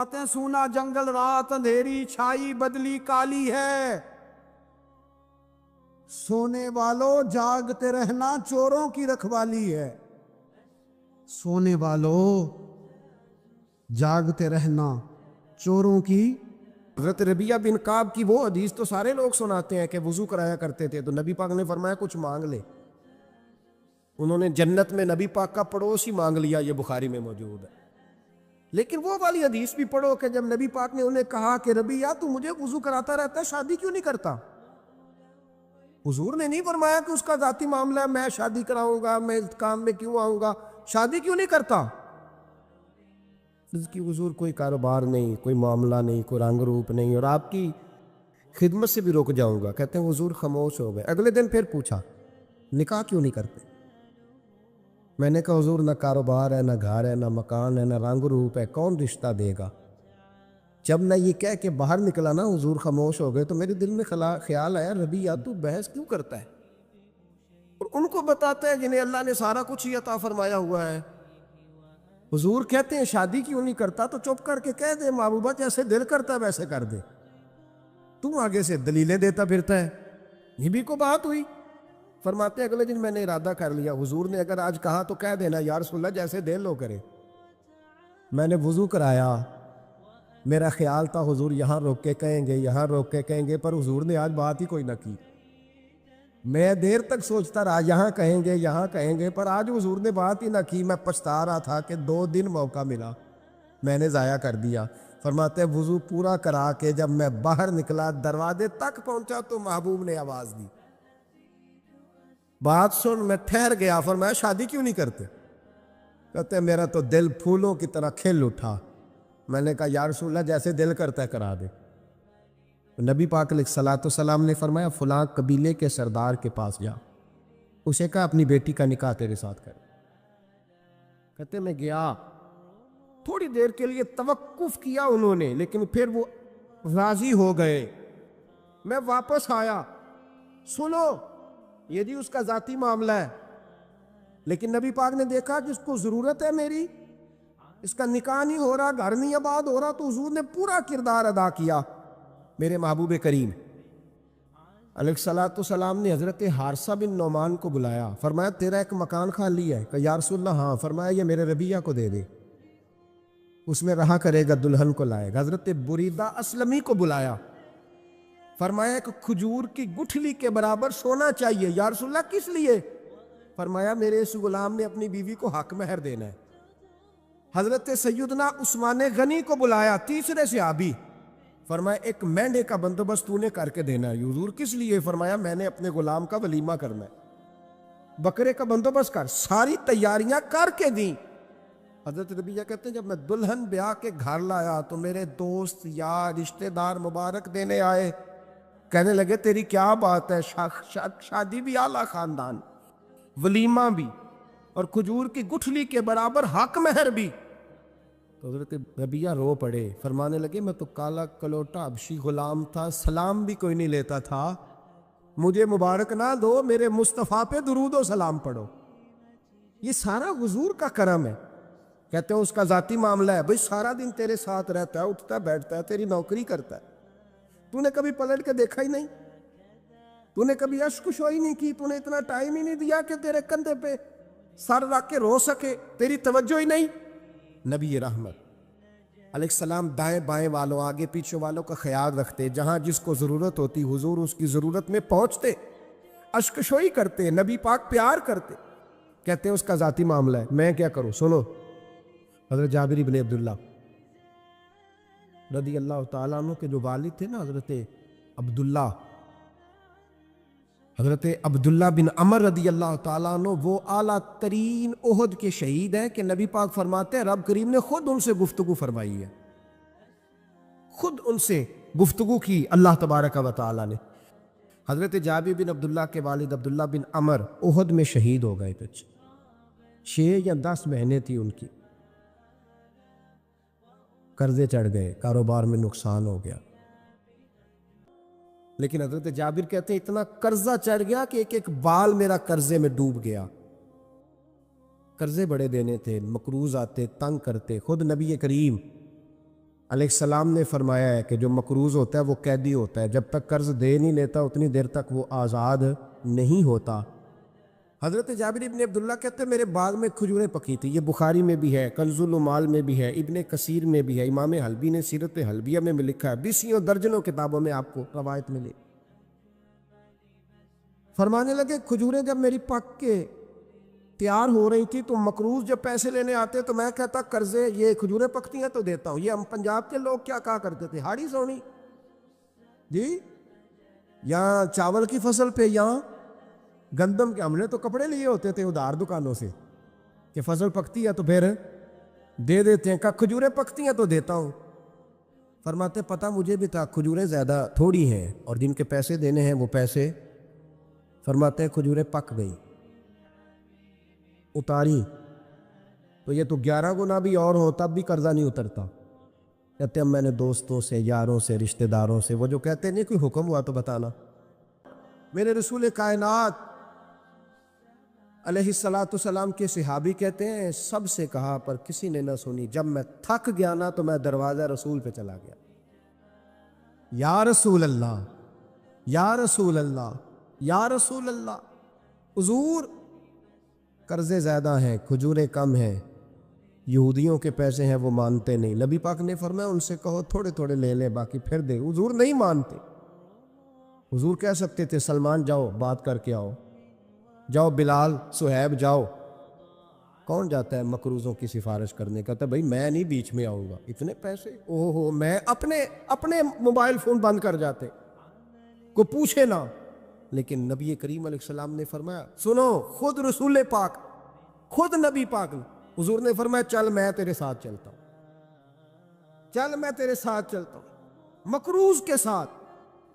سونا جنگل رات اندھیری چھائی بدلی کالی ہے، سونے والوں جاگتے رہنا چوروں کی رکھوالی ہے۔ سونے والوں جاگتے رہنا چوروں کی۔ حضرت ربیعہ بن کعب کی وہ حدیث تو سارے لوگ سناتے ہیں کہ وضو کرایا کرتے تھے تو نبی پاک نے فرمایا کچھ مانگ لے۔ انہوں نے جنت میں نبی پاک کا پڑوس ہی مانگ لیا، یہ بخاری میں موجود ہے۔ لیکن وہ والی حدیث بھی پڑھو کہ جب نبی پاک نے انہیں کہا کہ ربیعہ تو مجھے وضو کراتا رہتا ہے، شادی کیوں نہیں کرتا؟ حضور نے نہیں فرمایا کہ اس کا ذاتی معاملہ ہے، میں شادی کراؤں گا، میں اس کام میں کیوں آؤں گا، شادی کیوں نہیں کرتا؟ اس کی حضور کوئی کاروبار نہیں، کوئی معاملہ نہیں، کوئی رنگ روپ نہیں، اور آپ کی خدمت سے بھی رک جاؤں گا۔ کہتے ہیں حضور خاموش ہو گئے۔ اگلے دن پھر پوچھا نکاح کیوں نہیں کرتے؟ میں نے کہا حضور نہ کاروبار ہے، نہ گھر ہے، نہ مکان ہے، نہ رنگ روپ ہے، کون رشتہ دے گا؟ جب میں یہ کہہ کے باہر نکلا نا حضور خاموش ہو گئے تو میرے دل میں خیال آیا ربیعہ تو بحث کیوں کرتا ہے اور ان کو بتاتا ہے جنہیں اللہ نے سارا کچھ ہی عطا فرمایا ہوا ہے۔ حضور کہتے ہیں شادی کیوں نہیں کرتا تو چپ کر کے کہہ دے محبوبہ جیسے دل کرتا ہے ویسے کر دے، تو آگے سے دلیلیں دیتا پھرتا ہے۔ یہ بھی کو بات ہوئی۔ فرماتے ہیں اگلے دن میں نے ارادہ کر لیا، حضور نے اگر آج کہا تو کہہ دینا یا رسول اللہ جیسے دل لو کرے۔ میں نے وضو کرایا، میرا خیال تھا حضور یہاں روک کے کہیں گے، یہاں روک کے کہیں گے، پر حضور نے آج بات ہی کوئی نہ کی۔ میں دیر تک سوچتا رہا یہاں کہیں گے، یہاں کہیں گے، پر آج حضور نے بات ہی نہ کی۔ میں پچھتا رہا تھا کہ 2 دن موقع ملا، میں نے ضائع کر دیا۔ فرماتے ہیں وضو پورا کرا کے جب میں باہر نکلا دروازے تک پہنچا تو محبوب نے آواز دی، بات سن۔ میں ٹھہر گیا، فرمایا شادی کیوں نہیں کرتے؟ کہتے ہیں میرا تو دل پھولوں کی طرح کھل اٹھا۔ میں نے کہا یا رسول اللہ جیسے دل کرتا ہے کرا دے۔ نبی پاک علیہ الصلوۃ والسلام نے فرمایا فلاں قبیلے کے سردار کے پاس جا، اسے کہا اپنی بیٹی کا نکاح تیرے ساتھ کر۔ کہتے میں گیا، تھوڑی دیر کے لیے توقف کیا انہوں نے، لیکن پھر وہ راضی ہو گئے۔ میں واپس آیا، سنو یہ جی اس کا ذاتی معاملہ ہے، لیکن نبی پاک نے دیکھا کہ اس کو ضرورت ہے میری، اس کا نکاح نہیں ہو رہا، گھر نہیں آباد ہو رہا، تو حضور نے پورا کردار ادا کیا۔ میرے محبوب کریم علیہ الصلوۃ والسلام نے حضرت حارثہ بن نعمان کو بلایا، فرمایا تیرا ایک مکان خالی ہے؟ کہ یا رسول اللہ ہاں۔ فرمایا یہ میرے ربیعہ کو دے دے، اس میں رہا کرے گا، دلہن کو لائے گا۔ حضرت بریدہ اسلمی کو بلایا، فرمایا ایک کھجور کی گٹھلی کے برابر سونا چاہیے۔ یا رسول اللہ کس لیے؟ فرمایا میرے اس غلام نے اپنی بیوی کو حق مہر دینا ہے۔ حضرت سیدنا عثمان غنی کو بلایا، تیسرے صحابی، فرمایا ایک مینڈے کا بندوبست تو نے کر کے دینا ہے۔ حضور کس لیے؟ فرمایا میں نے اپنے غلام کا ولیمہ کرنا ہے، بکرے کا بندوبست کر۔ ساری تیاریاں کر کے دیں۔ حضرت ربیعہ کہتے ہیں جب میں دلہن بیاہ کے گھر لایا تو میرے دوست یار رشتہ دار مبارک دینے آئے، کہنے لگے تیری کیا بات ہے، شادی بھی اعلیٰ خاندان، ولیمہ بھی، اور کھجور کی گٹھلی کے برابر حق مہر بھی۔ تو حضرت ربیعہ رو پڑے، فرمانے لگے میں تو کالا کلوٹا حبشی غلام تھا، سلام بھی کوئی نہیں لیتا تھا، مجھے مبارک نہ دو، میرے مصطفیٰ پہ درود و سلام پڑھو۔ یہ سارا حضور کا کرم ہے۔ کہتے ہیں اس کا ذاتی معاملہ ہے، بھئی سارا دن تیرے ساتھ رہتا ہے، اٹھتا ہے بیٹھتا ہے، تیری نوکری کرتا ہے، تو نے کبھی پلٹ کے دیکھا ہی نہیں، تو نے کبھی اشک شوئی نہیں کی، تو نے اتنا ٹائم ہی نہیں دیا کہ تیرے کندھے پہ سر رکھ کے رو سکے، تیری توجہ ہی نہیں۔ نبی رحمت علیہ السلام دائیں بائیں والوں آگے پیچھے والوں کا خیال رکھتے، جہاں جس کو ضرورت ہوتی حضور اس کی ضرورت میں پہنچتے، اشک شوئی کرتے، نبی پاک پیار کرتے۔ کہتے ہیں اس کا ذاتی معاملہ ہے، میں کیا کروں؟ سنو حضرت جابر بن عبداللہ رضی اللہ تعالیٰ عنہ کے جو والد تھے نا حضرت عبداللہ بن عمر رضی اللہ تعالیٰ عنہ، وہ اعلیٰ ترین احد کے شہید ہیں کہ نبی پاک فرماتے ہیں رب کریم نے خود ان سے گفتگو فرمائی ہے، خود ان سے گفتگو کی اللہ تبارک و تعالیٰ نے۔ حضرت جابر بن عبداللہ کے والد عبداللہ بن عمر احد میں شہید ہو گئے، 6 یا 10 مہینے تھی ان کی، قرضے چڑھ گئے، کاروبار میں نقصان ہو گیا، لیکن حضرت جابر کہتے ہیں اتنا قرضہ چڑھ گیا کہ ایک بال میرا قرضے میں ڈوب گیا۔ قرضے بڑے دینے تھے، مقروض آتے، تنگ کرتے۔ خود نبی کریم علیہ السلام نے فرمایا ہے کہ جو مقروض ہوتا ہے وہ قیدی ہوتا ہے، جب تک قرض دے نہیں لیتا اتنی دیر تک وہ آزاد نہیں ہوتا۔ حضرت جابر ابن عبداللہ کہتے ہیں میرے باغ میں کھجوریں پکی تھی، یہ بخاری میں بھی ہے، کنز العمال میں بھی ہے، ابن کثیر میں بھی ہے، امام حلبی نے سیرت حلبیہ میں بھی لکھا ہے، بیسیوں درجنوں کتابوں میں آپ کو روایت ملے۔ فرمانے لگے کھجوریں جب میری پک کے تیار ہو رہی تھی تو مقروض جب پیسے لینے آتے تو میں کہتا قرضے یہ کھجوریں پکتی ہیں تو دیتا ہوں۔ یہ ہم پنجاب کے لوگ کیا کہا کرتے تھے، ہاڑی سونی جی، یہاں چاول کی فصل پہ یہاں گندم کے، ہم نے تو کپڑے لیے ہوتے تھے ادھار دکانوں سے کہ فصل پکتی ہے تو پھر دے دیتے ہیں، کہ کھجوریں پکتی ہیں تو دیتا ہوں۔ فرماتے پتہ مجھے بھی تھا کھجوریں زیادہ تھوڑی ہیں اور جن کے پیسے دینے ہیں وہ پیسے، فرماتے ہیں کھجوریں پک گئی، اتاری تو یہ تو 11 گنا بھی اور ہو تب بھی قرضہ نہیں اترتا۔ کہتے ہیں میں نے دوستوں سے، یاروں سے، رشتہ داروں سے، وہ جو کہتے ہیں نہیں کوئی حکم ہوا تو بتانا، میرے رسول کائنات علیہ السلام کے صحابی کہتے ہیں سب سے کہا پر کسی نے نہ سنی، جب میں تھک گیا نا تو میں دروازہ رسول پہ چلا گیا، یا رسول اللہ، یا رسول اللہ، یا رسول اللہ، حضور قرضے زیادہ ہیں، کھجوریں کم ہیں، یہودیوں کے پیسے ہیں وہ مانتے نہیں، نبی پاک نے فرمایا ان سے کہو تھوڑے تھوڑے لے لیں باقی پھر دے، حضور نہیں مانتے۔ حضور کہہ سکتے تھے سلمان جاؤ بات کر کے آؤ، جاؤ بلال، صہیب جاؤ، کون جاتا ہے مقروضوں کی سفارش کرنے؟ کہتا ہے بھائی میں نہیں بیچ میں آؤں گا، اتنے پیسے اوہ ہو، میں اپنے موبائل فون بند کر جاتے، کو پوچھے نہ۔ لیکن نبی کریم علیہ السلام نے فرمایا سنو، خود رسول پاک، خود نبی پاک نے، حضور نے فرمایا چل میں تیرے ساتھ چلتا ہوں، چل میں تیرے ساتھ چلتا ہوں، مقروض کے ساتھ،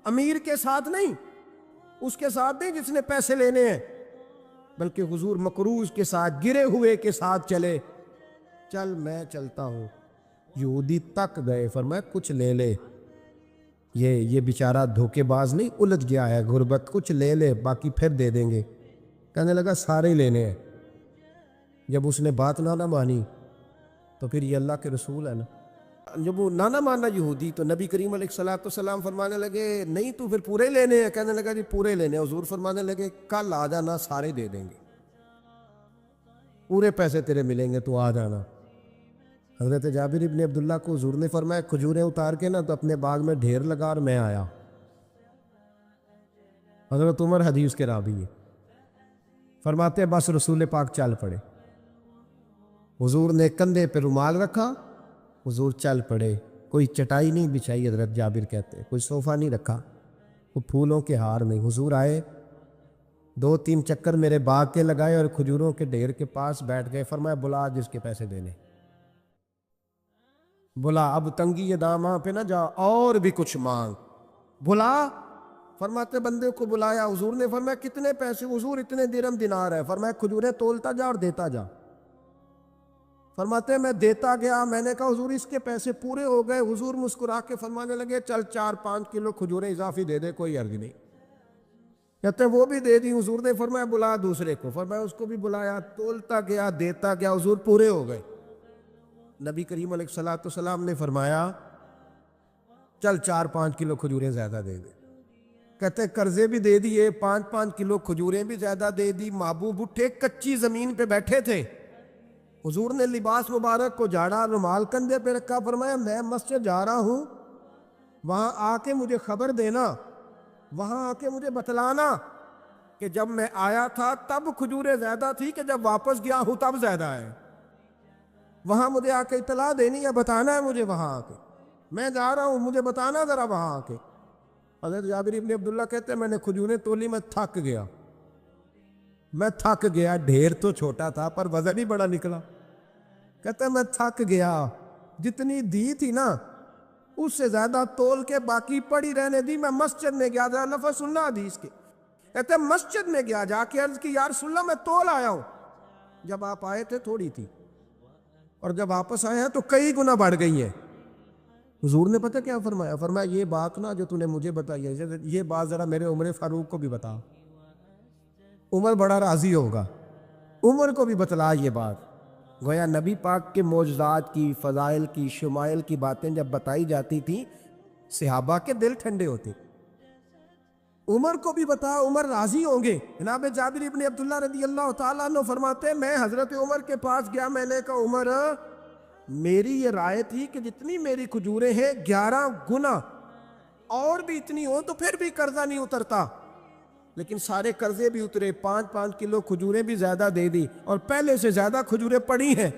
امیر کے ساتھ نہیں، اس کے ساتھ نہیں جس نے پیسے لینے ہیں، بلکہ حضور مقروض کے ساتھ، گرے ہوئے کے ساتھ چلے، چل میں چلتا ہوں۔ یہودی تک گئے، فرمایا کچھ لے لے، یہ بیچارہ دھوکے باز نہیں الجھ گیا ہے، غربت، کچھ لے لے باقی پھر دے دیں گے۔ کہنے لگا سارے لینے ہیں۔ جب اس نے بات نہ مانی تو پھر یہ اللہ کے رسول ہے نا، جب وہ نہ مانا یہودی تو نبی کریم علیہ السلام فرمانے لگے نہیں تو پھر پورے لینے ہیں؟ کہنے لگا جی پورے لینے ہیں۔ حضور فرمانے لگے کل آ جانا سارے دے دیں گے، پورے پیسے تیرے ملیں گے، تو آ جانا۔ حضرت جابر ابن عبداللہ کو حضور نے فرمایا کھجوریں اتار کے نا تو اپنے باغ میں ڈھیر لگا اور میں آیا۔ حضرت عمر حدیث کے راوی ہے، فرماتے ہیں بس رسول پاک چل پڑے، حضور نے کندھے پہ رومال رکھا، حضور چل پڑے، کوئی چٹائی نہیں بچھائی، حضرت جابر کہتے ہیں کوئی صوفہ نہیں رکھا، وہ پھولوں کے ہار نہیں، حضور آئے 2-3 چکر میرے باغ کے لگائے اور کھجوروں کے ڈھیر کے پاس بیٹھ گئے، فرمایا بلا جس کے پیسے دینے، بلا، اب تنگی یہ داماں پہ نہ جا اور بھی کچھ مانگ، بلا۔ فرماتے بندے کو بلایا، حضور نے فرمایا کتنے پیسے؟ حضور اتنے درہم دینار ہے۔ فرمایا کھجوریں تولتا جا اور دیتا جا۔ فرماتے میں دیتا گیا، میں نے کہا حضور اس کے پیسے پورے ہو گئے۔ حضور مسکرا کے فرمانے لگے چل 4-5 کلو کھجوریں اضافی دے دے، کوئی عرض نہیں۔ کہتے ہیں وہ بھی دے دی۔ حضور نے فرمایا بلا دوسرے کو، فرمایا اس کو بھی بلایا، تولتا گیا، دیتا گیا، حضور پورے ہو گئے۔ نبی کریم علیہ السلام نے فرمایا چل 4-5 کلو کھجوریں زیادہ دے دے۔ کہتے ہیں قرضے بھی دے دیے، 5-5 کلو کھجوریں بھی زیادہ دے دی۔ محبوب اٹھے، کچی زمین پہ بیٹھے تھے، حضور نے لباس مبارک کو جھاڑا، رومال کندھے پہ رکھا، فرمایا میں مسجد جا رہا ہوں، وہاں آ کے مجھے خبر دینا، وہاں آ کے مجھے بتلانا کہ جب میں آیا تھا تب کھجوریں زیادہ تھی کہ جب واپس گیا ہوں تب زیادہ ہے۔ وہاں مجھے آ کے اطلاع دینی ہے، بتانا ہے مجھے، وہاں آ کے میں جا رہا ہوں مجھے بتانا ذرا وہاں آ کے۔ حضرت جابر ابن عبداللہ کہتے ہیں میں نے کھجوریں تولی، میں تھک گیا، میں تھک گیا، ڈھیر تو چھوٹا تھا پر وزن ہی بڑا نکلا۔ کہتے ہیں میں تھک گیا، جتنی دی تھی نا اس سے زیادہ تول کے باقی پڑی رہنے دی۔ میں مسجد میں گیا، ذرا لفظ سننا حدیث کے، کہتے ہیں مسجد میں گیا، جا کے عرض کی یا رسول اللہ میں تول آیا ہوں، جب آپ آئے تھے تھوڑی تھی اور جب واپس آئے ہیں تو کئی گنا بڑھ گئی ہیں۔ حضور نے پتہ کیا فرمایا؟ فرمایا یہ بات نا جو تو نے مجھے بتائی ہے، یہ بات ذرا میرے عمر فاروق کو بھی بتا، عمر بڑا راضی ہوگا، عمر کو بھی بتلا یہ بات۔ گویا نبی پاک کے معجزات کی، فضائل کی، شمائل کی باتیں جب بتائی جاتی تھیں صحابہ کے دل ٹھنڈے ہوتے. عمر کو بھی بتا، عمر راضی ہوں گے. جناب جابر ابن عبداللہ رضی اللہ تعالیٰ عنہ فرماتے ہیں میں حضرت عمر کے پاس گیا، میں نے کہا عمر میری یہ رائے تھی کہ جتنی میری کھجوریں ہیں 11 گنا اور بھی اتنی ہوں تو پھر بھی قرضہ نہیں اترتا، لیکن سارے قرضے بھی اترے، 5-5 کلو کھجوریں بھی زیادہ دے دی اور پہلے سے زیادہ کھجوریں پڑی ہیں.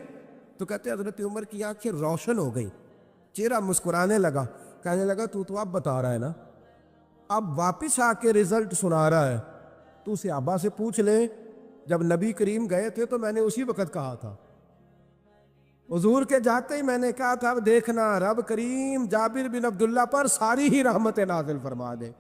تو کہتے حضرت عمر کی آنکھیں روشن ہو گئی، چہرہ مسکرانے لگا، کہنے لگا تو اب بتا رہا ہے نا، اب واپس آ کے رزلٹ سنا رہا ہے، تو صحابہ سے پوچھ لے جب نبی کریم گئے تھے تو میں نے اسی وقت کہا تھا، حضور کے جاتے ہی میں نے کہا تھا اب دیکھنا رب کریم جابر بن عبداللہ پر ساری ہی رحمت نازل فرما دے.